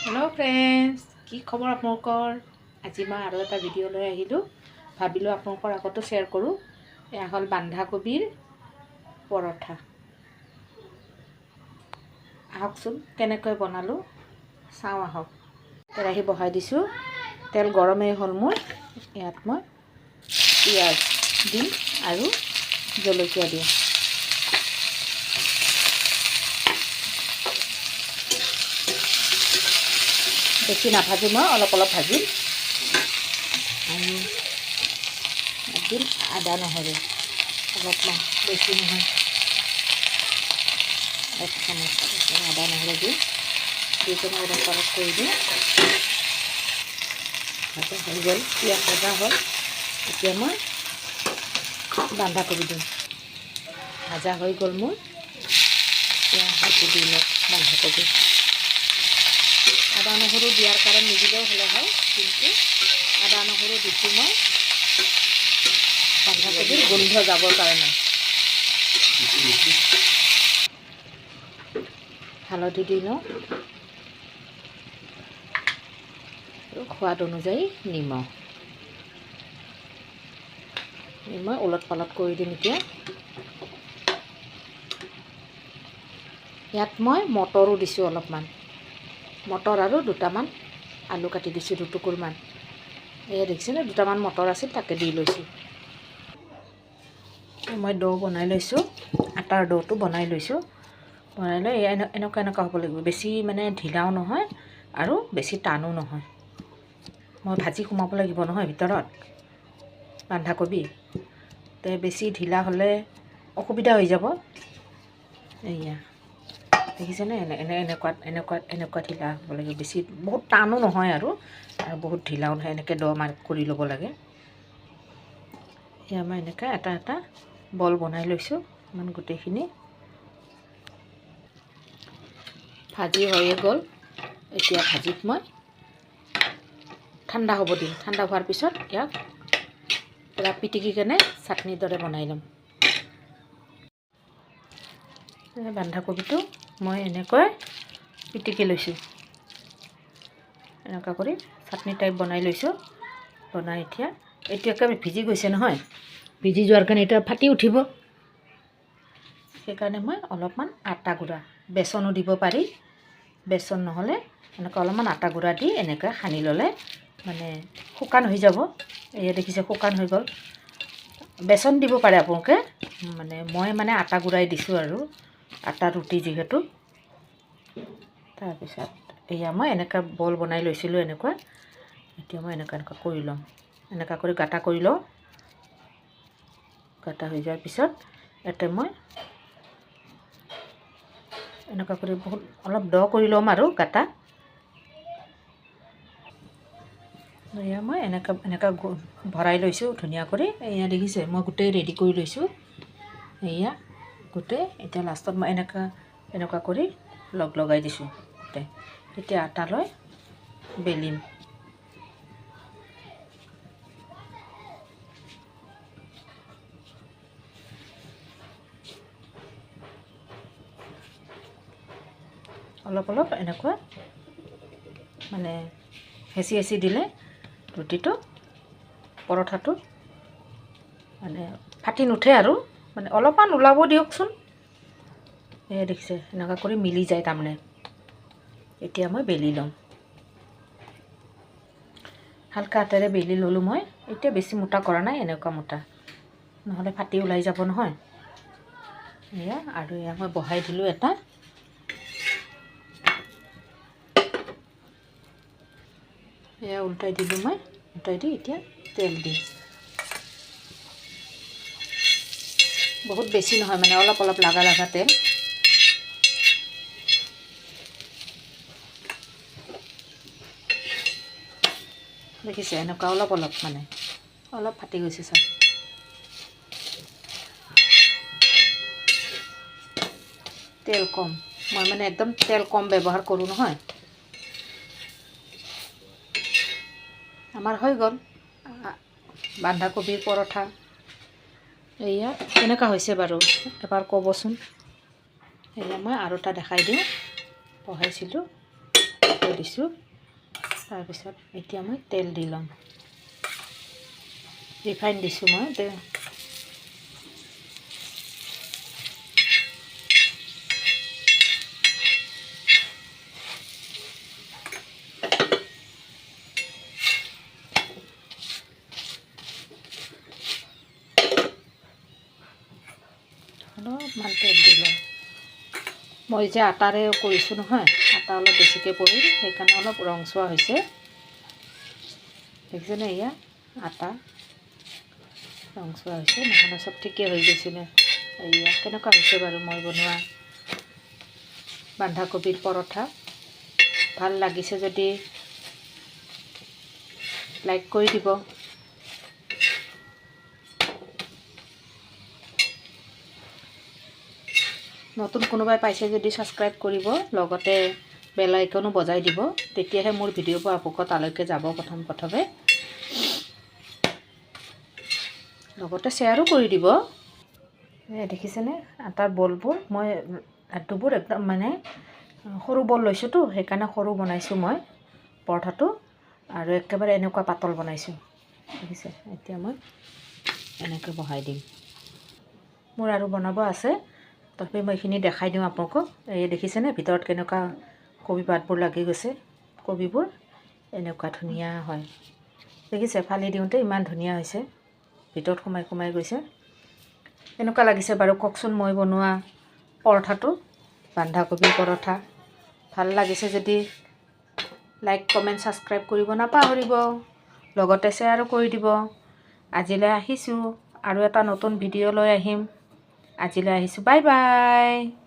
Hello' friends, কি খবৰ আপোনালোকৰ? আজি মই আৰু এটা ভিডিঅ' লৈ আহিলোঁ। ভাবিলোঁ আপোনালোকৰ আগতো শ্বেয়াৰ কৰোঁ। এয়া হ'ল বন্ধাকবিৰ পৰঠা। আহকচোন কেনেকৈ বনালোঁ চাওঁ আহক। কেৰাহী বহাই দিছোঁ, তেল গৰমেই হ'ল মোৰ। ইয়াত মই পিঁয়াজ দিম আৰু জলকীয়া দিম। বেছি নাভাজিম, মই অলপ ভাজিম। আৰু দিম আদা নহৰু অলপমান, বেছি নহয়, 1 চামুচ আদা নহৰু দিম। দি কিনে অলপ কৰি দিম। ভাজা হৈ গ'ল, পিঁয়াজ ভাজা হ'ল। এতিয়া মই বন্ধাকবি দিম। ভাজা হৈ গ'ল মোৰ। এতিয়া হালধি দি লওঁ বন্ধাকবি। আদা নহৰু দিয়াৰ কাৰণে নিদিলেও হ'লে হয়, কিন্তু আদা নহৰু দিছোঁ মই বন্ধাকবিৰ গোন্ধ যাবৰ কাৰণে। হালধি দি লওঁ আৰু সোৱাদ অনুযায়ী নিমখ মই ওলট পালট কৰি দিম। এতিয়া ইয়াত মই মটৰো দিছোঁ অলপমান, মটৰ আৰু দুটামান আলু কাটি দিছোঁ, দুটুকুৰমান। এয়া দেখিছেনে, দুটামান মটৰ আছিল, তাকে দি লৈছোঁ। মই ডো বনাই লৈছোঁ, আটাৰ ডোটো বনাই লৈছোঁ। বনাই লৈ এনেকুৱা হ'ব লাগিব। বেছি মানে ঢিলাও নহয় আৰু বেছি টানো নহয়। মই ভাজি সোমাব লাগিব নহয় ভিতৰত বন্ধাকবি, বেছি ঢিলা হ'লে অসুবিধা হৈ যাব। এয়া দেখিছেনে, এনেকুৱা ঢিলা হ'ব লাগে। বেছি বহুত টানো নহয় আৰু বহুত ঢিলাও নহয়। এনেকৈ দ কৰি ল'ব লাগে। এয়া মই এনেকৈ এটা বল বনাই লৈছোঁ। ইমান গোটেইখিনি ভাজি হৈয়ে গ'ল। এতিয়া ভাজিত মই ঠাণ্ডা হ'ব দিম। ঠাণ্ডা হোৱাৰ পিছত ইয়াক পূৰা পিটিকি কেনে চাটনিৰ দৰে বনাই ল'ম। বন্ধাকবিটো মই এনেকৈ পিটিকি লৈছোঁ। এনেকুৱা কৰি চাটনি টাইপ বনাই লৈছোঁ। বনাই এতিয়া এইটো একেবাৰে ভিজি গৈছে নহয়, ভিজি যোৱাৰ কাৰণে এতিয়া ফাটি উঠিব। সেইকাৰণে মই অলপমান আটা গুড়া, বেচনো দিব পাৰি, বেচন নহ'লে এনেকৈ অলপমান আটা গুড়া দি এনেকৈ সানি ল'লে মানে শুকান হৈ যাব। এয়া দেখিছে শুকান হৈ গ'ল। বেচন দিব পাৰে আপোনালোকে, মই আটা গুড়াই দিছোঁ আৰু আটা ৰুটি যিহেতু। তাৰপিছত এয়া মই এনেকৈ বল বনাই লৈছিলোঁ এনেকুৱা। এতিয়া মই এনেকুৱা কৰি ল'ম, এনেকুৱা কৰি গাটা কৰি লওঁ। গাটা হৈ যোৱাৰ পিছত ইয়াতে মই এনেকুৱা কৰি অলপ দ কৰি ল'ম আৰু গাটা। এয়া মই এনেকুৱা ভৰাই লৈছোঁ ধুনীয়া কৰি। এয়া দেখিছে মই গোটেই ৰেডি কৰি লৈছোঁ। এয়া গোটেই এতিয়া লাষ্টত মই এনেকুৱা কৰি লগাই দিছোঁ গোটেই। এতিয়া আটা লৈ বেলিম। অলপ এনেকুৱা হেঁচি দিলে ৰুটিটো, পৰঠাটো ফাটি নুঠে আৰু অলপমান ওলাব দিয়কচোন। এয়া দেখিছে এনেকুৱা কৰি মিলি যায় তাৰমানে। এতিয়া মই বেলি ল'ম। হালকা হাতেৰে বেলি ল'লোঁ মই। এতিয়া বেছি মোটা কৰা নাই, এনেকুৱা মোটা, নহ'লে ফাটি ওলাই যাব নহয়। এয়া আৰু এয়া মই বহাই দিলোঁ এটা। এয়া উল্টাই দিলোঁ মই। উল্টাই দি এতিয়া তেল দিম। বহুত বেছি নহয়, অলপ লাগা তেল। দেখিছে এনেকুৱা অলপ অলপ ফাটি গৈছে চাওক। তেল কম, মই একদম তেল কম ব্যৱহাৰ কৰোঁ নহয়। আমাৰ হৈ গ'ল বন্ধাকবিৰ পৰঠা। এয়া কেনেকুৱা হৈছে বাৰু এবাৰ ক'বচোন। এয়া মই আৰু এটা দেখাই দিওঁ, বহাইছিলোঁ। এনেকৈ দিছোঁ। তাৰপিছত এতিয়া মই তেল দি ল'ম। ৰিফাইন দিছোঁ মই তেল। অলপমান তেল দি ল'ম। মই যে আটাৰে কৰিছোঁ নহয়, আটা অলপ বেছিকৈ পৰিল, সেইকাৰণে অলপ ৰংচোৱা হৈছে। দেখিছেনে, এয়া আটা ৰংচোৱা হৈছে, নহ'লে চব ঠিকেই হৈ গৈছিলে। এয়া কেনেকুৱা হৈছে বাৰু মই বনোৱা বন্ধাকবিৰ পৰঠা। ভাল লাগিছে যদি লাইক কৰি দিব। নতুন কোনোবাই পাইছে যদি ছাবস্ক্ৰাইব কৰিব, লগতে বেল আইকনো বজাই দিব, তেতিয়াহে মোৰ ভিডিঅ'বোৰ আপোনালোকৰ তালৈকে যাব প্ৰথমে। লগতে শ্বেয়াৰো কৰি দিব। দেখিছেনে আটাৰ বলবোৰ, মই লাড্ডুবোৰ একদম মানে সৰু বল লৈছোঁতো, সেইকাৰণে সৰু বনাইছোঁ মই পৰঠাটো, আৰু একেবাৰে এনেকুৱা পাতল বনাইছোঁ। দেখিছে, এতিয়া মই এনেকৈ বহাই দিম। মোৰ আৰু বনাব আছে, তথাপি মই এইখিনি দেখাই দিওঁ আপোনালোকক। এই দেখিছেনে ভিতৰত কেনেকুৱা কবি পাতবোৰ লাগি গৈছে। কবিবোৰ এনেকুৱা ধুনীয়া হয়, দেখিছে ফালি দিওঁতে ইমান ধুনীয়া হৈছে, ভিতৰত সোমাই গৈছে। কেনেকুৱা লাগিছে বাৰু কওকচোন মই বনোৱা পৰঠাটো, বন্ধাকবিৰ পৰঠা। ভাল লাগিছে যদি লাইক কমেণ্ট ছাবস্ক্ৰাইব কৰিব নাপাহৰিব, লগতে শ্বেয়াৰো কৰি দিব। আজিলৈ আহিছোঁ, আৰু এটা নতুন ভিডিঅ' লৈ আহিম। আজিলৈ আহিছোঁ, বাই বাই।